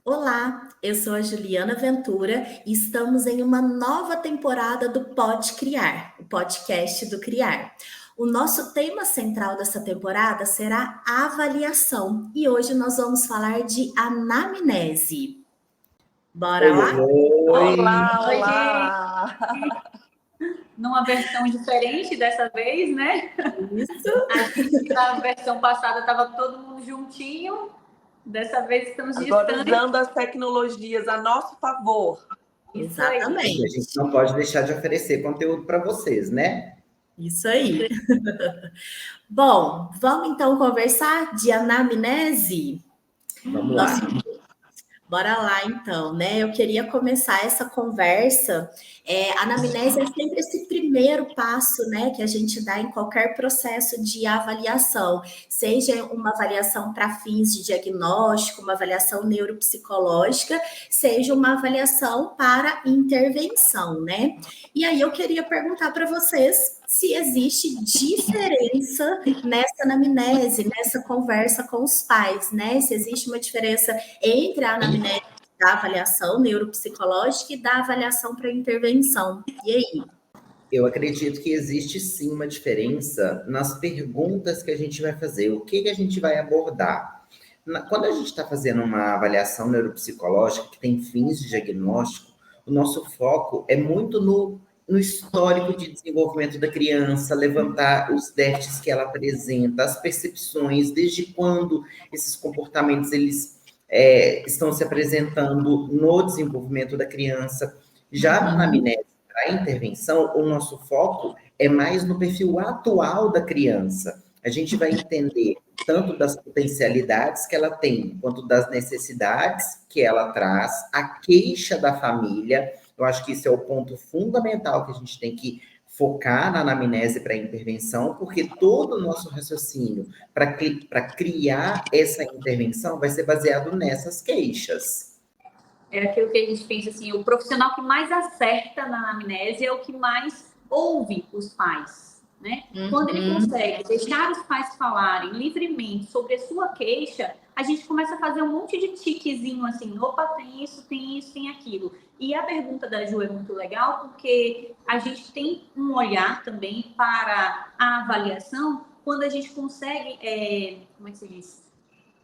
Olá, eu sou a Juliana Ventura e estamos em uma nova temporada do Pode Criar, o podcast do Criar. O nosso tema central dessa temporada será avaliação e hoje nós vamos falar de anamnese. Bora Oi, lá? oi. Olá! Numa versão diferente dessa vez, né? Isso. Na versão passada estava todo mundo juntinho. Dessa vez estamos Agora distantes. usando as tecnologias a nosso favor. Isso aí. Exatamente. A gente não pode deixar de oferecer conteúdo para vocês, né? Isso aí. Bom, vamos então conversar de anamnese? Vamos lá. Bora lá, então, né? Eu queria começar essa conversa. A anamnese é sempre esse primeiro passo, né, que a gente dá em qualquer processo de avaliação, seja uma avaliação para fins de diagnóstico, uma avaliação neuropsicológica, seja uma avaliação para intervenção, né? E aí eu queria perguntar para vocês se existe diferença nessa anamnese, nessa conversa com os pais, né? Se existe uma diferença entre a anamnese da avaliação neuropsicológica e da avaliação para intervenção. E aí? Eu acredito que existe sim uma diferença nas perguntas que a gente vai fazer, o que a gente vai abordar. Quando a gente está fazendo uma avaliação neuropsicológica que tem fins de diagnóstico, o nosso foco é muito no histórico de desenvolvimento da criança, levantar os déficits que ela apresenta, as percepções, desde quando esses comportamentos eles estão se apresentando no desenvolvimento da criança. Já na anamnese, para a intervenção, o nosso foco é mais no perfil atual da criança. A gente vai entender tanto das potencialidades que ela tem, quanto das necessidades que ela traz, a queixa da família. Eu acho que isso é o ponto fundamental que a gente tem que focar na anamnese para intervenção, porque todo o nosso raciocínio para criar essa intervenção vai ser baseado nessas queixas. É aquilo que a gente pensa assim, o profissional que mais acerta na anamnese é o que mais ouve os pais, né? Quando ele consegue deixar os pais falarem livremente sobre a sua queixa, a gente começa a fazer um monte de tiquezinho assim, opa, tem isso, tem aquilo. E a pergunta da Ju é muito legal, porque a gente tem um olhar também para a avaliação quando a gente consegue, como é que se diz?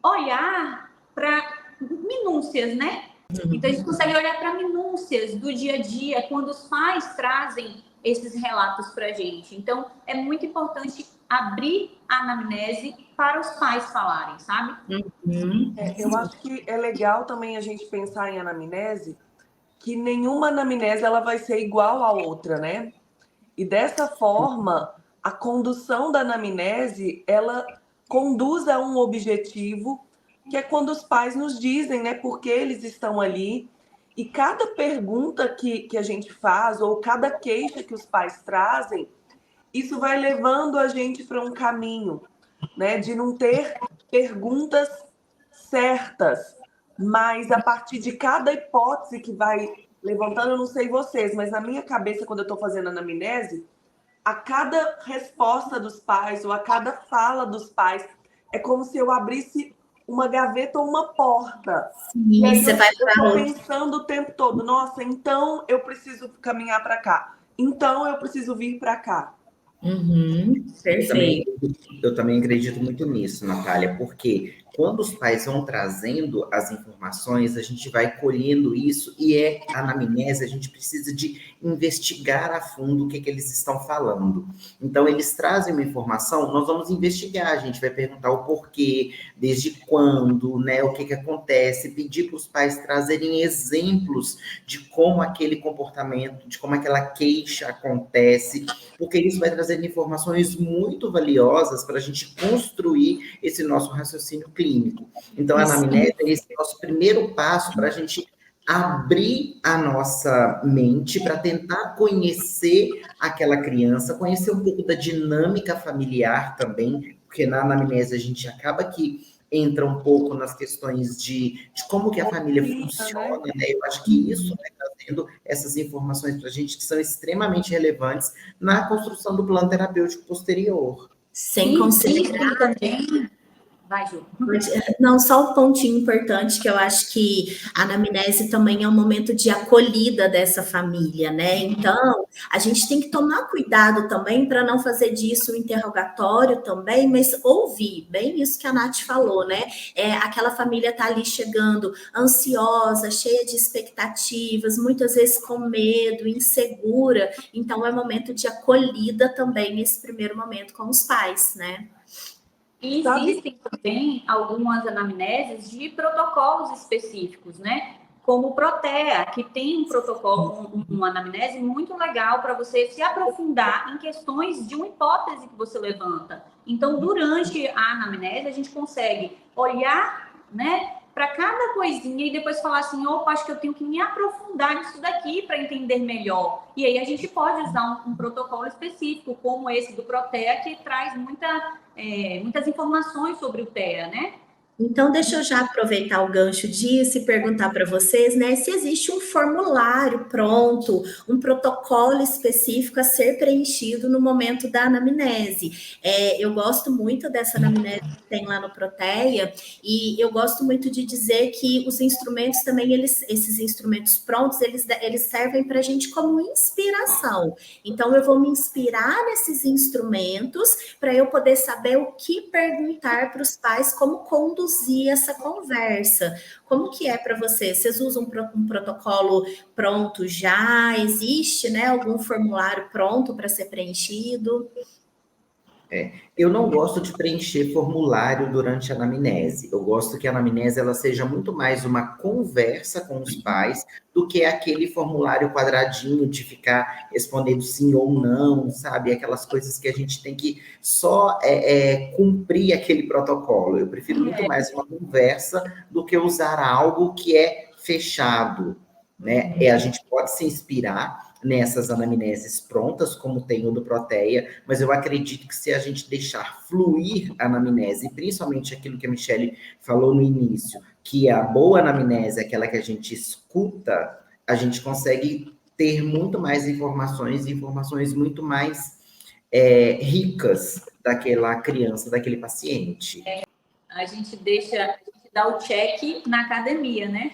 Olhar para minúcias, né? Então, a gente consegue olhar para minúcias do dia a dia, quando os pais trazem esses relatos para a gente. Então, é muito importante abrir a anamnese para os pais falarem, sabe? Eu acho que é legal também a gente pensar em anamnese, que nenhuma anamnese ela vai ser igual à outra, né? E dessa forma, a condução da anamnese, ela conduz a um objetivo, que é quando os pais nos dizem, né, por que eles estão ali. E cada pergunta que a gente faz, ou cada queixa que os pais trazem, isso vai levando a gente para um caminho, né, de não ter perguntas certas, mas a partir de cada hipótese que vai levantando, eu não sei vocês, mas na minha cabeça, quando eu estou fazendo anamnese, a cada resposta dos pais, ou a cada fala dos pais, é como se eu abrisse uma gaveta ou uma porta. Sim, e aí você vai eu estou pensando o tempo todo, nossa, então eu preciso caminhar para cá. Então eu preciso vir para cá. Perfeito. Eu também acredito muito nisso, Natália, porque quando os pais vão trazendo as informações, a gente vai colhendo isso e a anamnese, a gente precisa de investigar a fundo o que eles estão falando. Então, eles trazem uma informação, nós vamos investigar, a gente vai perguntar o porquê, desde quando, né, o que acontece, pedir para os pais trazerem exemplos de como aquele comportamento, de como aquela queixa acontece, porque isso vai trazer informações muito valiosas para a gente construir esse nosso raciocínio clínico. Então, a anamnese é esse nosso primeiro passo para a gente abrir a nossa mente para tentar conhecer aquela criança, conhecer um pouco da dinâmica familiar também, porque na anamnese a gente acaba que entra um pouco nas questões de como que a família funciona, né? Eu acho que isso vai trazendo essas informações para a gente que são extremamente relevantes na construção do plano terapêutico posterior. Sem considerar também Vai, Ju. Não, só um pontinho importante que eu acho que a anamnese também é um momento de acolhida dessa família, né? Então, a gente tem que tomar cuidado também para não fazer disso um interrogatório também, mas ouvir, bem isso que a Nath falou, né? Aquela família tá ali chegando ansiosa, cheia de expectativas, muitas vezes com medo, insegura. Então, é momento de acolhida também nesse primeiro momento com os pais, né? E existem também algumas anamneses de protocolos específicos, né? Como o Protea, que tem um protocolo, uma anamnese muito legal para você se aprofundar em questões de uma hipótese que você levanta. Então, durante a anamnese, a gente consegue olhar, né, para cada coisinha e depois falar assim, opa, acho que eu tenho que me aprofundar nisso daqui para entender melhor. E aí a gente pode usar um protocolo específico, como esse do Protea, que traz muitas informações sobre o TEA, né? Então, deixa eu já aproveitar o gancho disso e perguntar para vocês, né, se existe um formulário pronto, um protocolo específico a ser preenchido no momento da anamnese. Eu gosto muito dessa anamnese que tem lá no Protea, e eu gosto muito de dizer que os instrumentos também, esses instrumentos prontos, eles servem para a gente como inspiração. Então, eu vou me inspirar nesses instrumentos para eu poder saber o que perguntar para os pais, como conduzir essa conversa. Como que é para vocês? Vocês usam um protocolo pronto já? Existe, né, algum formulário pronto para ser preenchido? Eu não gosto de preencher formulário durante a anamnese. Eu gosto que a anamnese ela seja muito mais uma conversa com os pais do que aquele formulário quadradinho de ficar respondendo sim ou não, sabe? Aquelas coisas que a gente tem que só cumprir aquele protocolo. Eu prefiro muito mais uma conversa do que usar algo que é fechado, né? A gente pode se inspirar nessas anamneses prontas, como tem o do Protea, mas eu acredito que se a gente deixar fluir a anamnese, principalmente aquilo que a Michelle falou no início, que a boa anamnese é aquela que a gente escuta, a gente consegue ter muito mais informações muito mais ricas daquela criança, daquele paciente. A gente dá o check na academia, né?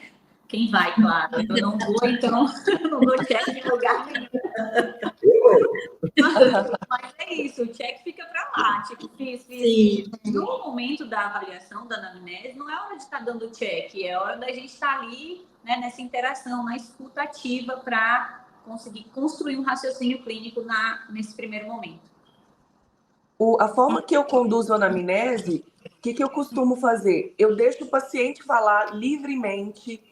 Quem vai, claro. Eu não vou, então eu não dou check em lugar nenhum. Mas é isso, o check fica para lá. Tipo, fiz. No momento da avaliação da anamnese, não é hora de estar dando check, é hora da gente estar ali, né, nessa interação, na escuta ativa para conseguir construir um raciocínio clínico nesse primeiro momento. A forma que eu conduzo a anamnese, o que eu costumo fazer? Eu deixo o paciente falar livremente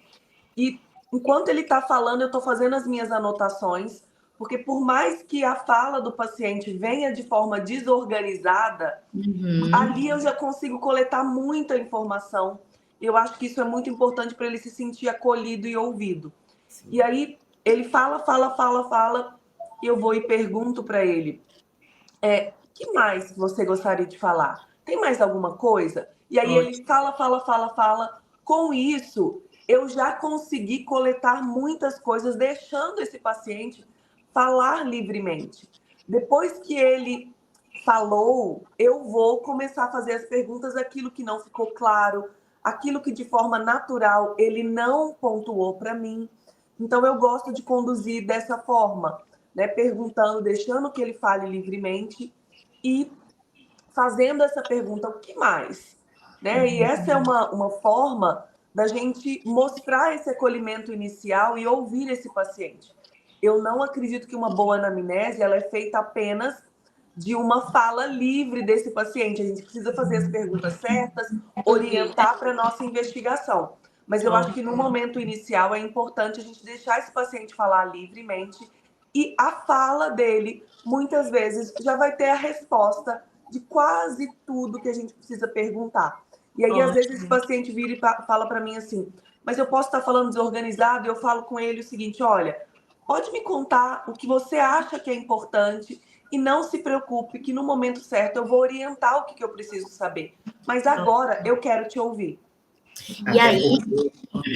e, enquanto ele está falando, eu estou fazendo as minhas anotações, porque por mais que a fala do paciente venha de forma desorganizada, ali eu já consigo coletar muita informação. Eu acho que isso é muito importante para ele se sentir acolhido e ouvido. Sim. E aí ele fala, e eu vou e pergunto para ele, que mais você gostaria de falar? Tem mais alguma coisa? E aí ele fala. Com isso, eu já consegui coletar muitas coisas, deixando esse paciente falar livremente. Depois que ele falou, eu vou começar a fazer as perguntas, aquilo que não ficou claro, aquilo que de forma natural ele não pontuou para mim. Então eu gosto de conduzir dessa forma, né? Perguntando, deixando que ele fale livremente e fazendo essa pergunta, o que mais? Né? E essa é uma forma da gente mostrar esse acolhimento inicial e ouvir esse paciente. Eu não acredito que uma boa anamnese ela é feita apenas de uma fala livre desse paciente. A gente precisa fazer as perguntas certas, orientar para a nossa investigação. Mas eu acho que no momento inicial é importante a gente deixar esse paciente falar livremente e a fala dele, muitas vezes, já vai ter a resposta de quase tudo que a gente precisa perguntar. E aí, às vezes, esse paciente vira e fala para mim assim, mas eu posso estar falando desorganizado? E eu falo com ele o seguinte, olha, pode me contar o que você acha que é importante e não se preocupe que no momento certo eu vou orientar o que eu preciso saber. Mas agora eu quero te ouvir. E aí,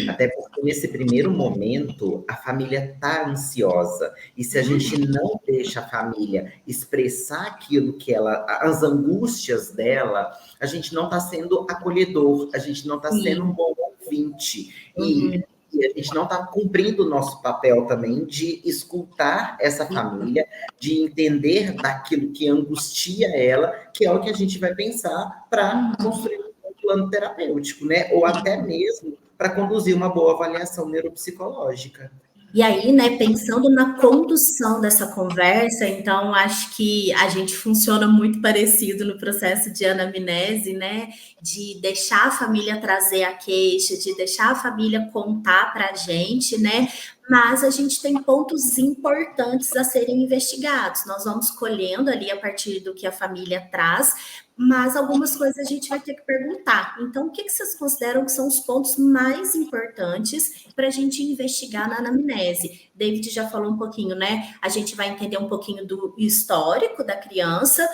Até porque nesse primeiro momento a família está ansiosa. E se a gente não deixa a família expressar aquilo que ela, as angústias dela, a gente não está sendo acolhedor, a gente não está sendo um bom ouvinte. E a gente não está cumprindo o nosso papel também de escutar essa família, de entender daquilo que angustia ela, que é o que a gente vai pensar para construir um plano terapêutico, né? Ou até mesmo para conduzir uma boa avaliação neuropsicológica. E aí, né, pensando na condução dessa conversa, então acho que a gente funciona muito parecido no processo de anamnese, né? De deixar a família trazer a queixa, de deixar a família contar para a gente, né? Mas a gente tem pontos importantes a serem investigados. Nós vamos colhendo ali a partir do que a família traz, mas algumas coisas a gente vai ter que perguntar. Então, o que vocês consideram que são os pontos mais importantes para a gente investigar na anamnese? David já falou um pouquinho, né? A gente vai entender um pouquinho do histórico da criança,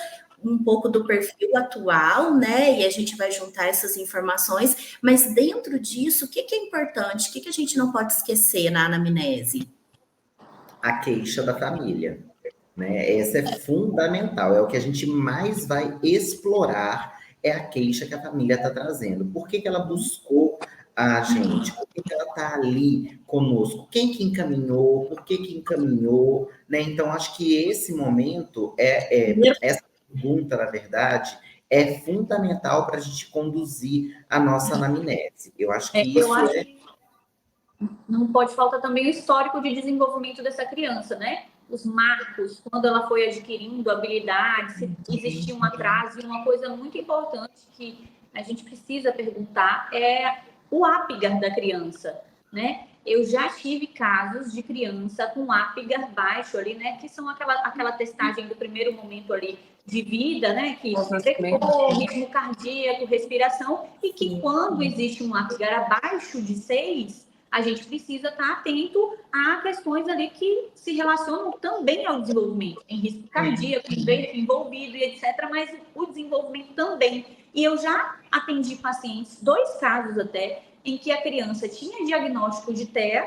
um pouco do perfil atual, né? E a gente vai juntar essas informações, mas dentro disso, o que é importante? O que a gente não pode esquecer na anamnese? A queixa da família, né? Essa é fundamental, é o que a gente mais vai explorar, é a queixa que a família está trazendo. Por que ela buscou a gente? Por que ela está ali conosco? Quem que encaminhou? Por que encaminhou? Né? Então, acho que esse momento, essa pergunta, na verdade, é fundamental para a gente conduzir a nossa anamnese. Eu acho que isso não pode faltar também o histórico de desenvolvimento dessa criança, né? Os marcos, quando ela foi adquirindo habilidades, se existia um atraso. E uma coisa muito importante que a gente precisa perguntar é o Apgar da criança, né? Eu já tive casos de criança com Apgar baixo ali, né? Que são aquela testagem do primeiro momento ali de vida, né? Que detectou ritmo cardíaco, respiração, e que quando existe um Apgar abaixo de 6, a gente precisa estar atento a questões ali que se relacionam também ao desenvolvimento, em risco cardíaco, envolvido e etc., mas o desenvolvimento também. E eu já atendi pacientes, 2 casos até, em que a criança tinha diagnóstico de TEA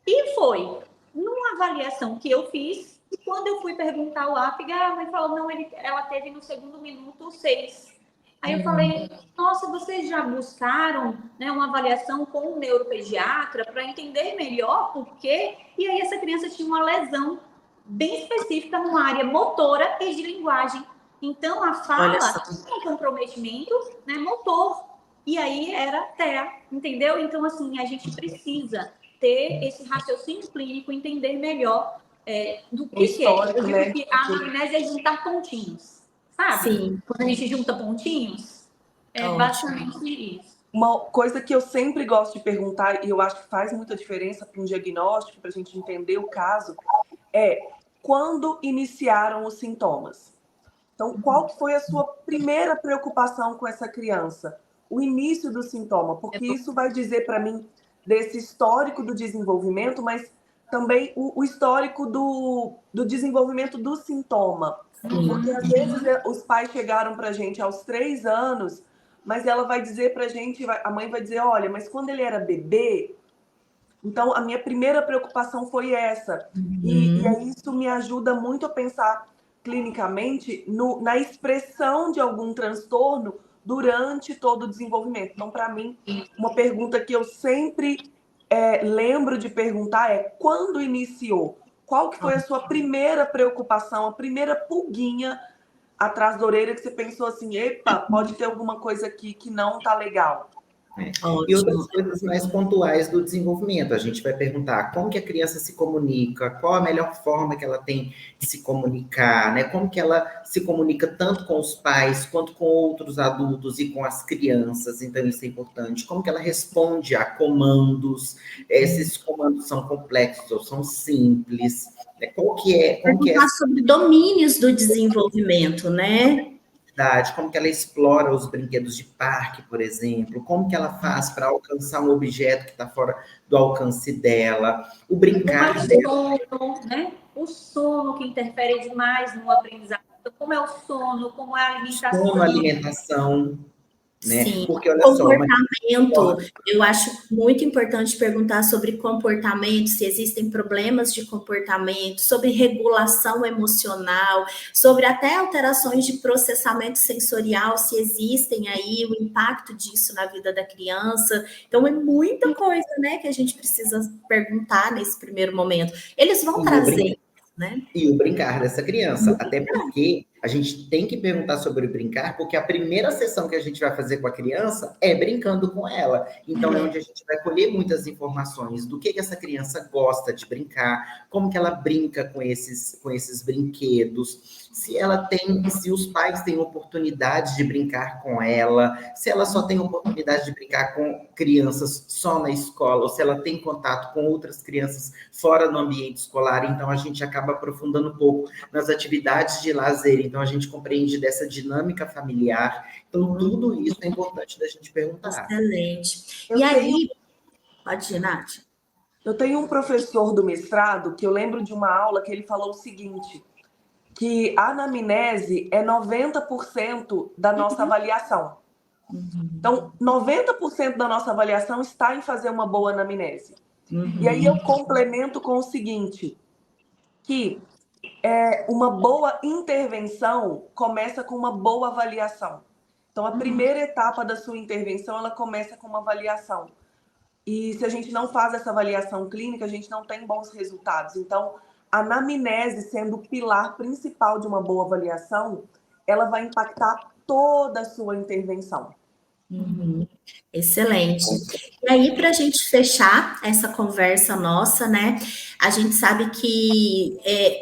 e foi numa avaliação que eu fiz, e quando eu fui perguntar o Apgar, a mãe falou, não, ela teve no segundo minuto 6. Aí eu falei, nossa, vocês já buscaram, né, uma avaliação com um neuropediatra para entender melhor por quê? E aí essa criança tinha uma lesão bem específica numa área motora e de linguagem. Então, a fala tinha um comprometimento, né, motor. E aí era TEA, entendeu? Então, assim, a gente precisa ter esse raciocínio clínico, entender melhor do que é. Eu digo que a anamnese é juntar pontinhos. Sabe? Sim. Quando a gente junta pontinhos, é basicamente isso. Uma coisa que eu sempre gosto de perguntar, e eu acho que faz muita diferença para um diagnóstico, para a gente entender o caso, é quando iniciaram os sintomas. Então, qual que foi a sua primeira preocupação com essa criança? O início do sintoma, porque isso vai dizer para mim desse histórico do desenvolvimento, mas também o histórico do desenvolvimento do sintoma. Porque às vezes os pais chegaram para a gente aos 3 anos, mas ela vai dizer para a gente, a mãe vai dizer, olha, mas quando ele era bebê, então a minha primeira preocupação foi essa. E aí isso me ajuda muito a pensar clinicamente na expressão de algum transtorno durante todo o desenvolvimento. Então, para mim, uma pergunta que eu sempre lembro de perguntar é quando iniciou? Qual que foi a sua primeira preocupação, a primeira pulguinha atrás da orelha que você pensou assim, epa, pode ter alguma coisa aqui que não tá legal? E outras coisas mais pontuais do desenvolvimento. A gente vai perguntar como que a criança se comunica, qual a melhor forma que ela tem de se comunicar, né? Como que ela se comunica tanto com os pais, quanto com outros adultos e com as crianças. Então, isso é importante. Como que ela responde a comandos. Esses comandos são complexos ou são simples. Qual que é... Perguntar sobre domínios do desenvolvimento, né? Como que ela explora os brinquedos de parque, por exemplo, como que ela faz para alcançar um objeto que está fora do alcance dela, o brincar dela. Sono, né? O sono que interfere demais no aprendizado. Então, como é o sono, como é a alimentação. Sono, alimentação. né? Sim, Porque, olha só, comportamento, eu acho muito importante perguntar sobre comportamento, se existem problemas de comportamento, sobre regulação emocional, sobre até alterações de processamento sensorial, se existem aí, o impacto disso na vida da criança. Então, é muita coisa, né, que a gente precisa perguntar nesse primeiro momento. Eles vão trazer, né? E o brincar dessa criança. Até porque a gente tem que perguntar sobre o brincar, porque a primeira sessão que a gente vai fazer com a criança é brincando com ela. Então é onde a gente vai colher muitas informações do que essa criança gosta de brincar, como que ela brinca com esses brinquedos, se os pais têm oportunidade de brincar com ela, se ela só tem oportunidade de brincar com crianças só na escola, ou se ela tem contato com outras crianças fora do ambiente escolar. Então a gente acaba aprofundando um pouco nas atividades de lazer, então a gente compreende dessa dinâmica familiar. Então tudo isso é importante da gente perguntar. Excelente. E aí, pode ir, Nath. Eu tenho um professor do mestrado que eu lembro de uma aula que ele falou o seguinte, que a anamnese é 90% da nossa avaliação. Então, 90% da nossa avaliação está em fazer uma boa anamnese. E aí eu complemento com o seguinte, que uma boa intervenção começa com uma boa avaliação. Então, a primeira etapa da sua intervenção, ela começa com uma avaliação. E se a gente não faz essa avaliação clínica, a gente não tem bons resultados. Então, a anamnese, sendo o pilar principal de uma boa avaliação, ela vai impactar toda a sua intervenção. Excelente. E aí, para a gente fechar essa conversa nossa, né? A gente sabe que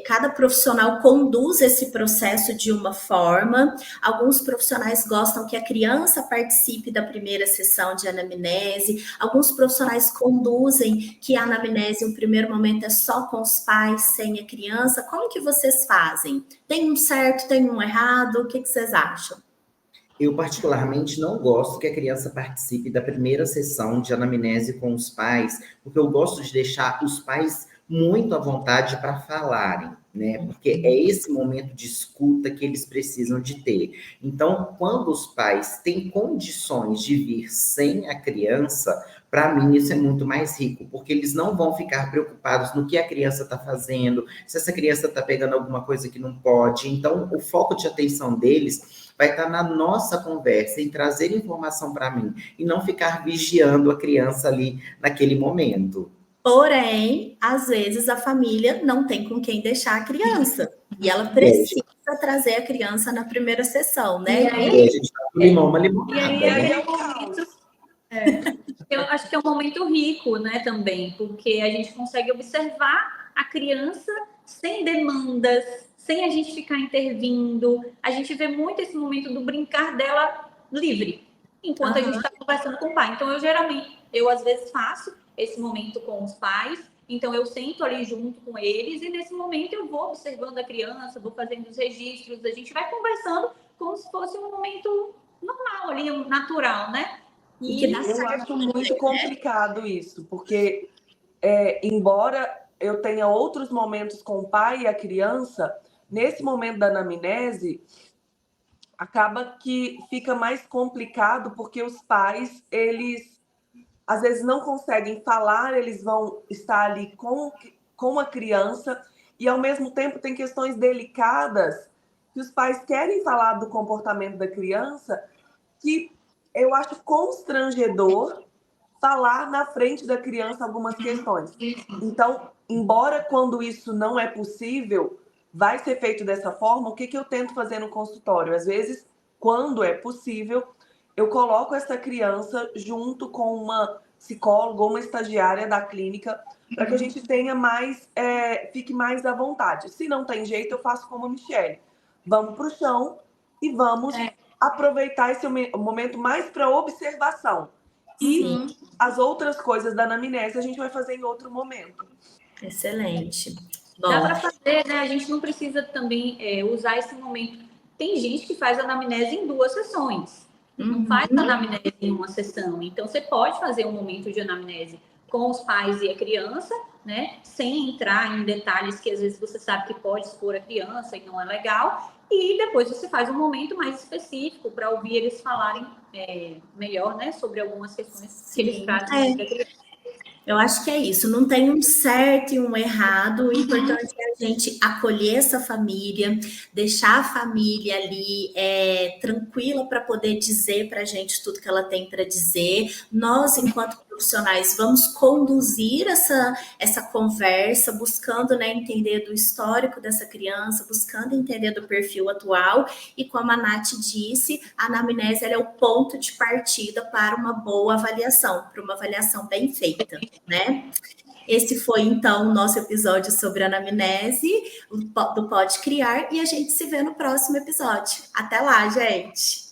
cada profissional conduz esse processo de uma forma. Alguns profissionais gostam que a criança participe da primeira sessão de anamnese. Alguns profissionais conduzem que a anamnese, no primeiro momento, é só com os pais, sem a criança. Como que vocês fazem? Tem um certo, tem um errado? O que vocês acham? Eu, particularmente, não gosto que a criança participe da primeira sessão de anamnese com os pais, porque eu gosto de deixar os pais muito à vontade para falarem, né? Porque é esse momento de escuta que eles precisam de ter. Então, quando os pais têm condições de vir sem a criança, para mim isso é muito mais rico, porque eles não vão ficar preocupados no que a criança está fazendo, se essa criança está pegando alguma coisa que não pode. Então, o foco de atenção deles vai estar na nossa conversa, em trazer informação para mim, e não ficar vigiando a criança ali naquele momento. Porém, às vezes a família não tem com quem deixar a criança. E ela precisa trazer a criança na primeira sessão, né? E aí a gente tá com limão, uma limonada, né? É um momento, eu acho que é um momento rico, né, também, porque a gente consegue observar a criança sem demandas, sem a gente ficar intervindo. A gente vê muito esse momento do brincar dela livre, enquanto a gente está conversando com o pai. Então, eu às vezes faço esse momento com os pais, então eu sento ali junto com eles e nesse momento eu vou observando a criança, vou fazendo os registros, a gente vai conversando como se fosse um momento normal ali, natural, né? E eu acho muito complicado isso, porque embora eu tenha outros momentos com o pai e a criança, nesse momento da anamnese, acaba que fica mais complicado, porque os pais, eles às vezes não conseguem falar, eles vão estar ali com a criança, e ao mesmo tempo tem questões delicadas que os pais querem falar do comportamento da criança, que eu acho constrangedor falar na frente da criança algumas questões. Então, embora quando isso não é possível, vai ser feito dessa forma, o que eu tento fazer no consultório? Às vezes, quando é possível, eu coloco essa criança junto com uma psicóloga ou uma estagiária da clínica para que a gente tenha mais, fique mais à vontade. Se não tem jeito, eu faço como a Michele. Vamos para o chão e vamos aproveitar esse momento mais para observação. E as outras coisas da anamnese a gente vai fazer em outro momento. Excelente. Bom, dá para fazer, né? A gente não precisa também usar esse momento. Tem gente que faz anamnese em 2 sessões. Não faz anamnese em uma sessão. Então, você pode fazer um momento de anamnese com os pais e a criança, né? Sem entrar em detalhes que às vezes você sabe que pode expor a criança e não é legal. E depois você faz um momento mais específico para ouvir eles falarem melhor, né, sobre algumas questões que eles trazem sobre a criança. Eu acho que é isso, não tem um certo e um errado, o importante é a gente acolher essa família, deixar a família ali tranquila para poder dizer para a gente tudo que ela tem para dizer. Nós, enquanto profissionais, vamos conduzir essa conversa, buscando, né, entender do histórico dessa criança, buscando entender do perfil atual, e como a Nath disse, a anamnese é o ponto de partida para uma boa avaliação, para uma avaliação bem feita, né? Esse foi, então, o nosso episódio sobre anamnese do Pode Criar, e a gente se vê no próximo episódio. Até lá, gente!